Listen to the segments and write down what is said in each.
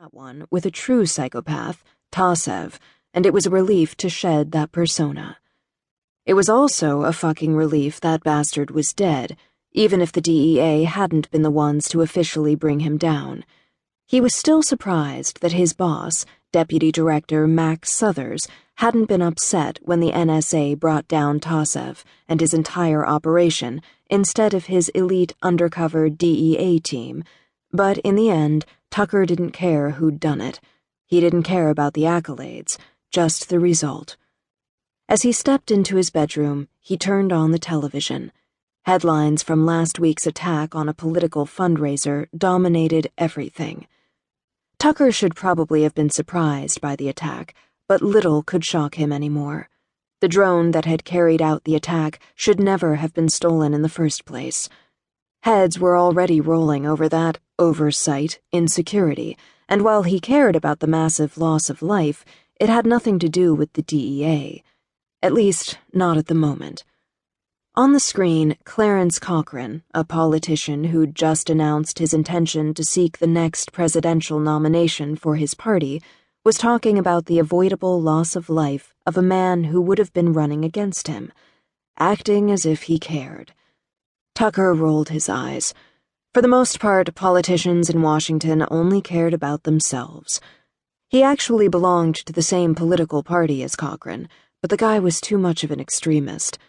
that one with a true psychopath, Tasev, and it was a relief to shed that persona. It was also a fucking relief that bastard was dead, even if the DEA hadn't been the ones to officially bring him down. He was still surprised that his boss, Deputy Director Max Southers, hadn't been upset when the NSA brought down Tasev and his entire operation instead of his elite undercover DEA team, but in the end, Tucker didn't care who'd done it. He didn't care about the accolades, just the result. As he stepped into his bedroom, he turned on the television. Headlines from last week's attack on a political fundraiser dominated everything. Tucker should probably have been surprised by the attack, but little could shock him anymore. The drone that had carried out the attack should never have been stolen in the first place. Heads were already rolling over that oversight, insecurity, and while he cared about the massive loss of life, it had nothing to do with the DEA. At least, not at the moment. On the screen, Clarence Cochran, a politician who'd just announced his intention to seek the next presidential nomination for his party, was talking about the avoidable loss of life of a man who would have been running against him, acting as if he cared. Tucker rolled his eyes. For the most part, politicians in Washington only cared about themselves. He actually belonged to the same political party as Cochran, but the guy was too much of an extremist.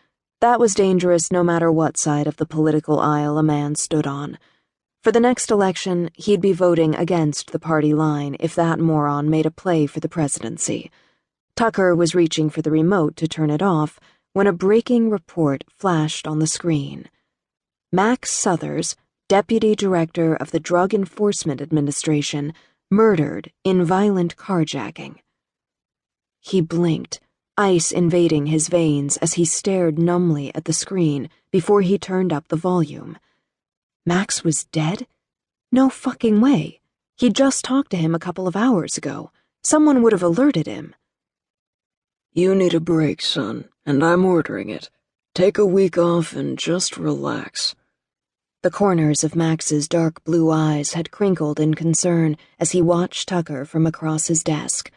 That was dangerous no matter what side of the political aisle a man stood on. For the next election, he'd be voting against the party line if that moron made a play for the presidency. Tucker was reaching for the remote to turn it off when a breaking report flashed on the screen. Max Southers, Deputy Director of the Drug Enforcement Administration, murdered in violent carjacking. He blinked, ice invading his veins as he stared numbly at the screen before he turned up the volume. Max was dead? No fucking way. He'd just talked to him a couple of hours ago. Someone would have alerted him. You need a break, son, and I'm ordering it. Take a week off and just relax. The corners of Max's dark blue eyes had crinkled in concern as he watched Tucker from across his desk.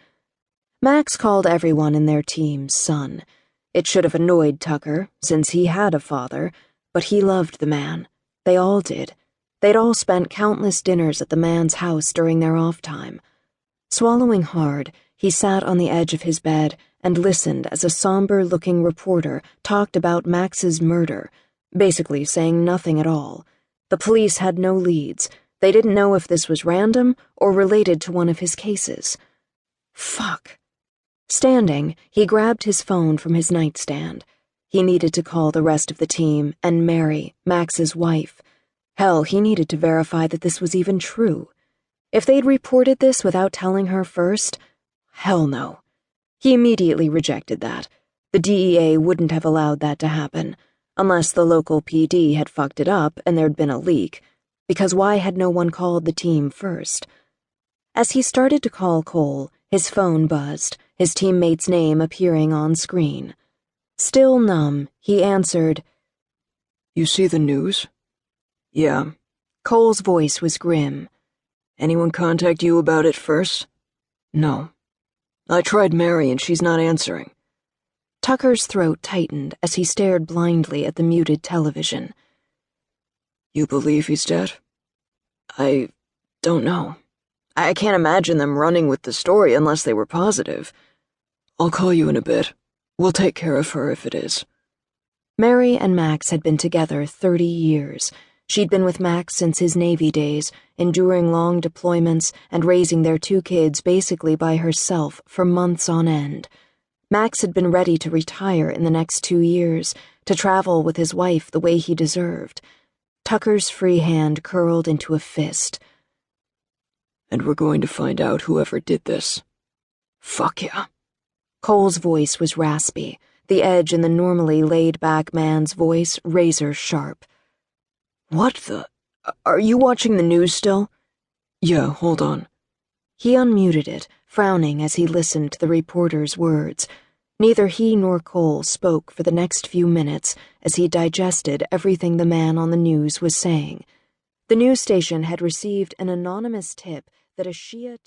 Max called everyone in their team son. It should have annoyed Tucker, since he had a father, but he loved the man. They all did. They'd all spent countless dinners at the man's house during their off time. Swallowing hard, he sat on the edge of his bed and listened as a somber-looking reporter talked about Max's murder, basically saying nothing at all. The police had no leads. They didn't know if this was random or related to one of his cases. Fuck. Standing, he grabbed his phone from his nightstand. He needed to call the rest of the team and Mary, Max's wife. Hell, he needed to verify that this was even true. If they'd reported this without telling her first, hell no. He immediately rejected that. The DEA wouldn't have allowed that to happen, unless the local PD had fucked it up and there'd been a leak, because why had no one called the team first? As he started to call Cole, his phone buzzed, his teammate's name appearing on screen. Still numb, he answered, You see the news? Yeah. Cole's voice was grim. Anyone contact you about it first? No. I tried Mary and she's not answering. Tucker's throat tightened as he stared blindly at the muted television. You believe he's dead? I don't know. I can't imagine them running with the story unless they were positive. I'll call you in a bit. We'll take care of her if it is. Mary and Max had been together 30 years. She'd been with Max since his Navy days, enduring long deployments and raising their 2 kids basically by herself for months on end. Max had been ready to retire in the next 2 years, to travel with his wife the way he deserved. Tucker's free hand curled into a fist. And we're going to find out whoever did this. Fuck yeah. Cole's voice was raspy, the edge in the normally laid-back man's voice razor-sharp. What the? Are you watching the news still? Yeah, hold on. He unmuted it, frowning as he listened to the reporter's words. Neither he nor Cole spoke for the next few minutes as he digested everything the man on the news was saying. The news station had received an anonymous tip that a Shia